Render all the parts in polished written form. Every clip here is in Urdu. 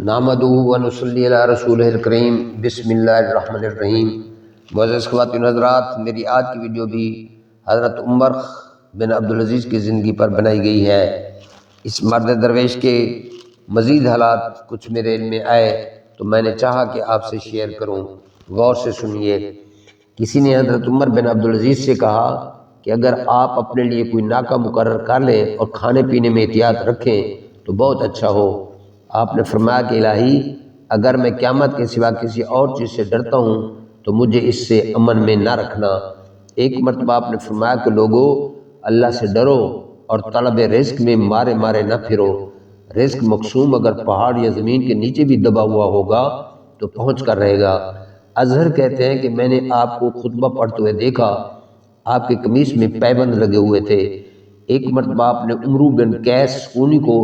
نحمدہ و نصلی علی رسولہ الکریم بسم اللہ الرحمن الرحیم۔ معزز خواتین حضرات، میری آج کی ویڈیو بھی حضرت عمر بن عبدالعزیز کی زندگی پر بنائی گئی ہے۔ اس مرد درویش کے مزید حالات کچھ میرے علم میں آئے تو میں نے چاہا کہ آپ سے شیئر کروں، غور سے سنیے۔ کسی نے حضرت عمر بن عبدالعزیز سے کہا کہ اگر آپ اپنے لیے کوئی ناکہ مقرر کر لیں اور کھانے پینے میں احتیاط رکھیں تو بہت اچھا ہو۔ آپ نے فرمایا کہ الہی، اگر میں قیامت کے سوا کسی اور چیز سے ڈرتا ہوں تو مجھے اس سے امن میں نہ رکھنا۔ ایک مرتبہ آپ نے فرمایا کہ لوگو، اللہ سے ڈرو اور طلب رزق میں مارے مارے نہ پھرو۔ رزق مقسوم اگر پہاڑ یا زمین کے نیچے بھی دبا ہوا ہوگا تو پہنچ کر رہے گا۔ اظہر کہتے ہیں کہ میں نے آپ کو خطبہ پڑھتے ہوئے دیکھا، آپ کے قمیص میں پیبند لگے ہوئے تھے۔ ایک مرتبہ آپ نے عمرو بن قیس خونی کو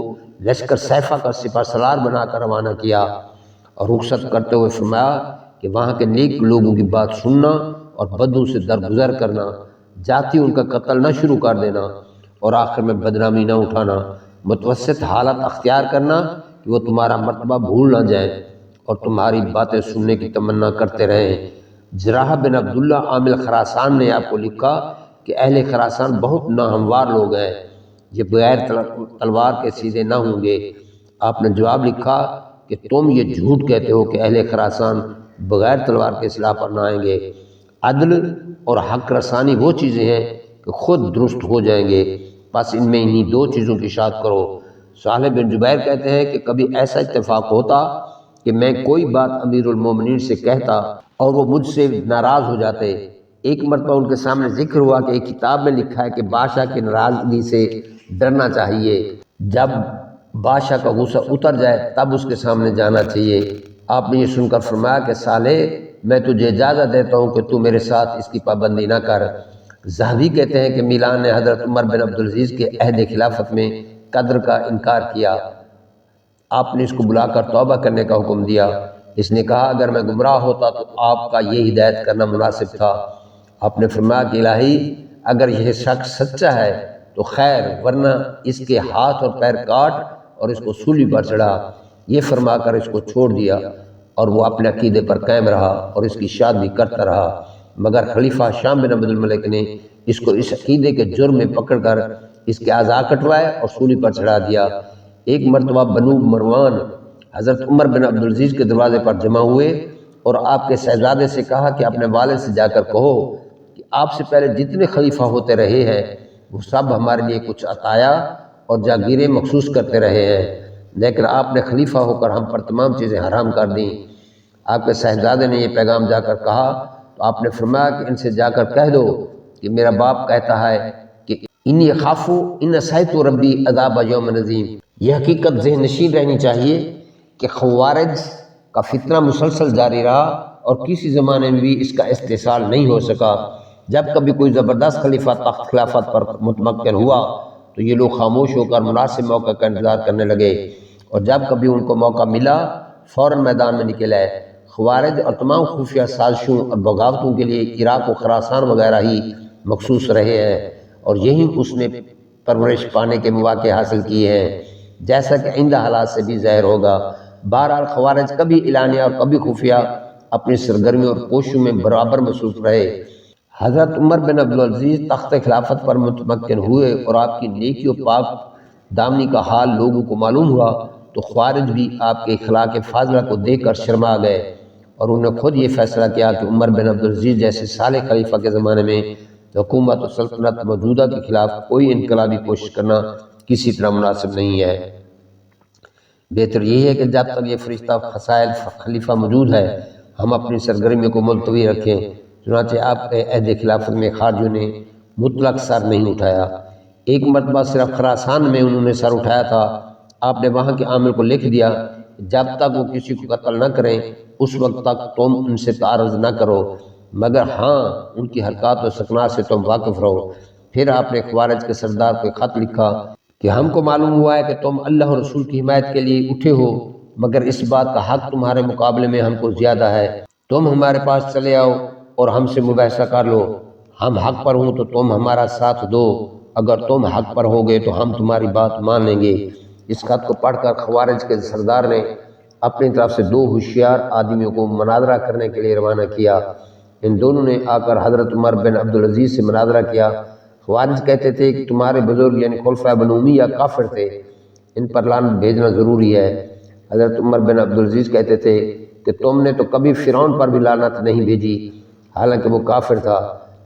لشکر سیفہ کا سپہ سالار بنا کر روانہ کیا اور رخصت کرتے ہوئے فرمایا کہ وہاں کے نیک لوگوں کی بات سننا اور بدوں سے درگزر کرنا، جاتی ان کا قتل نہ شروع کر دینا اور آخر میں بدنامی نہ اٹھانا، متوسط حالت اختیار کرنا کہ وہ تمہارا مرتبہ بھول نہ جائیں اور تمہاری باتیں سننے کی تمنا کرتے رہیں۔ جراح بن عبداللہ عامل خراسان نے آپ کو لکھا کہ اہل خراسان بہت ناہموار لوگ ہیں، یہ بغیر تلوار کے سیدھے نہ ہوں گے۔ آپ نے جواب لکھا کہ تم یہ جھوٹ کہتے ہو کہ اہل خراسان بغیر تلوار کے سلاح پر نہ آئیں گے۔ عدل اور حق رسانی وہ چیزیں ہیں کہ خود درست ہو جائیں گے، بس ان میں انہی دو چیزوں کی اشاعت کرو۔ صالح بن جبیر کہتے ہیں کہ کبھی ایسا اتفاق ہوتا کہ میں کوئی بات امیر المومنین سے کہتا اور وہ مجھ سے ناراض ہو جاتے۔ ایک مرتبہ ان کے سامنے ذکر ہوا کہ ایک کتاب میں لکھا ہے کہ بادشاہ کی ناراضگی سے ڈرنا چاہیے، جب بادشاہ کا غصہ اتر جائے تب اس کے سامنے جانا چاہیے۔ آپ نے یہ سن کر فرمایا کہ صالح، میں تجھے اجازت دیتا ہوں کہ تو میرے ساتھ اس کی پابندی نہ کر۔ ذہبی کہتے ہیں کہ میلان نے حضرت عمر بن عبدالعزیز کے عہد خلافت میں قدر کا انکار کیا۔ آپ نے اس کو بلا کر توبہ کرنے کا حکم دیا۔ اس نے کہا اگر میں گمراہ ہوتا تو آپ کا یہ ہدایت کرنا مناسب تھا۔ آپ نے فرمایا کہ الہی، اگر یہ شخص سچا ہے تو خیر، ورنہ اس کے ہاتھ اور پیر کاٹ اور اس کو سولی پر چڑھا۔ یہ فرما کر اس کو چھوڑ دیا اور وہ اپنے عقیدے پر قائم رہا اور اس کی شادی کرتا رہا، مگر خلیفہ شام بن عبد الملک نے اس کو اس عقیدے کے جرم میں پکڑ کر اس کے اعضاء کٹوائے اور سولی پر چڑھا دیا۔ ایک مرتبہ بنو مروان حضرت عمر بن عبدالعزیز کے دروازے پر جمع ہوئے اور آپ کے شہزادے سے کہا کہ اپنے والد سے جا کر کہو کہ آپ سے پہلے جتنے خلیفہ ہوتے رہے ہیں وہ سب ہمارے لیے کچھ عطایا اور جاگیریں مخصوص کرتے رہے ہیں، لیکن آپ نے خلیفہ ہو کر ہم پر تمام چیزیں حرام کر دیں۔ آپ کے شہزادے نے یہ پیغام جا کر کہا تو آپ نے فرمایا کہ ان سے جا کر کہہ دو کہ میرا باپ کہتا ہے کہ انی خافو ان سیت ربی عذاب یوم عظیم۔ یہ حقیقت ذہن نشین رہنی چاہیے کہ خوارج کا فتنہ مسلسل جاری رہا اور کسی زمانے میں بھی اس کا استحصال نہیں ہو سکا۔ جب کبھی کوئی زبردست خلیفہ تخت خلافت پر متمکن ہوا تو یہ لوگ خاموش ہو کر مناسب موقع کا انتظار کرنے لگے اور جب کبھی ان کو موقع ملا فوراً میدان میں نکل آئے۔ خوارج اور تمام خفیہ سازشوں اور بغاوتوں کے لیے عراق و خراسان وغیرہ ہی مخصوص رہے ہیں اور یہی اس نے پرورش پانے کے مواقع حاصل کیے ہیں، جیسا کہ آئندہ حالات سے بھی ظاہر ہوگا۔ بہرحال خوارج کبھی اعلانیہ اور کبھی خفیہ اپنی سرگرمیوں اور کوششوں میں برابر مصروف رہے۔ حضرت عمر بن عبدالعزیز تخت خلافت پر متمکن ہوئے اور آپ کی نیکی و پاک دامنی کا حال لوگوں کو معلوم ہوا تو خوارج بھی آپ کے اخلاق فاضلہ کو دیکھ کر شرما گئے اور انہوں نے خود یہ فیصلہ کیا کہ عمر بن عبدالعزیز جیسے صالح خلیفہ کے زمانے میں حکومت و سلطنت موجودہ کے خلاف کوئی انقلابی کوشش کرنا کسی طرح مناسب نہیں ہے۔ بہتر یہی ہے کہ جب تک یہ فرشتہ خصائل خلیفہ موجود ہے ہم اپنی سرگرمیوں کو ملتوی رکھیں۔ چنانچہ آپ کے عہد خلافت میں خارجیوں نے مطلق سر نہیں اٹھایا۔ ایک مرتبہ صرف خراسان میں انہوں نے سر اٹھایا تھا۔ آپ نے وہاں کے عامل کو لکھ دیا جب تک وہ کسی کو قتل نہ کریں اس وقت تک تم ان سے تعارض نہ کرو، مگر ہاں ان کی حرکات و سکنات سے تم واقف رہو۔ پھر آپ نے خوارج کے سردار کو خط لکھا کہ ہم کو معلوم ہوا ہے کہ تم اللہ اور رسول کی حمایت کے لیے اٹھے ہو، مگر اس بات کا حق تمہارے مقابلے میں ہم کو زیادہ ہے۔ تم ہمارے پاس چلے آؤ اور ہم سے مباحثہ کر لو، ہم حق پر ہوں تو تم ہمارا ساتھ دو، اگر تم حق پر ہوگے تو ہم تمہاری بات مان لیں گے۔ اس خط کو پڑھ کر خوارج کے سردار نے اپنی طرف سے 2 ہوشیار آدمیوں کو مناظرہ کرنے کے لیے روانہ کیا۔ ان دونوں نے آ کر حضرت عمر بن عبدالعزیز سے مناظرہ کیا۔ خوارج کہتے تھے کہ تمہارے بزرگ یعنی خلفائے بنو امیہ کافر تھے، ان پر لعنت بھیجنا ضروری ہے۔ حضرت عمر بن عبدالعزیز کہتے تھے کہ تم نے تو کبھی فرعون پر بھی لعنت نہیں بھیجی، حالانکہ وہ کافر تھا،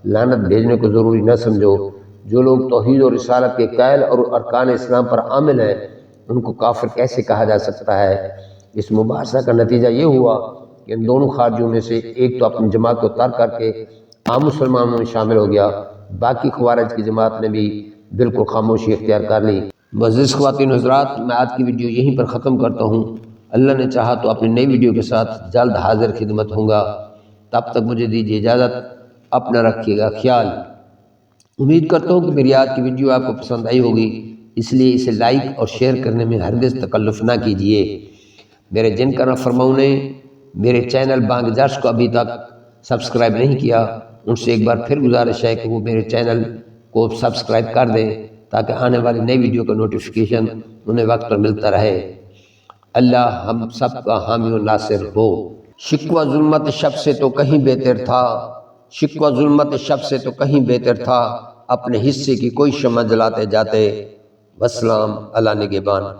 لعنت بھیجنے کو ضروری نہ سمجھو۔ جو لوگ توحید و رسالت کے قائل اور ارکان اسلام پر عامل ہیں ان کو کافر کیسے کہا جا سکتا ہے؟ اس مباحثہ کا نتیجہ یہ ہوا کہ ان دونوں خارجیوں میں سے ایک تو اپنی جماعت کو ترک کر کے عام مسلمانوں میں شامل ہو گیا، باقی خوارج کی جماعت نے بھی بالکل خاموشی اختیار کر لی۔ معزز خواتین و حضرات، میں آج کی ویڈیو یہیں پر ختم کرتا ہوں۔ اللہ نے چاہا تو اپنی نئی ویڈیو کے ساتھ جلد حاضر خدمت ہوں گا۔ تب تک مجھے دیجیے اجازت، اپنا رکھیے گا خیال۔ امید کرتا ہوں کہ میری آج کی ویڈیو آپ کو پسند آئی ہوگی، اس لیے اسے لائک اور شیئر کرنے میں ہرگز تکلف نہ کیجیے۔ میرے جن کا نافرمانوں نے میرے چینل بانگ جرس کو ابھی تک سبسکرائب نہیں کیا، ان سے ایک بار پھر گزارش ہے کہ وہ میرے چینل کو سبسکرائب کر دیں تاکہ آنے والی نئی ویڈیو کا نوٹیفیکیشن انہیں وقت پر ملتا رہے۔ اللہ ہم سب کا حامی و ناصر ہو۔ شکوہ ظلمت شب سے تو کہیں بہتر تھا، شکوہ ظلمت شب سے تو کہیں بہتر تھا، اپنے حصے کی کوئی شمع جلاتے جاتے، والسلام علی نگہبان۔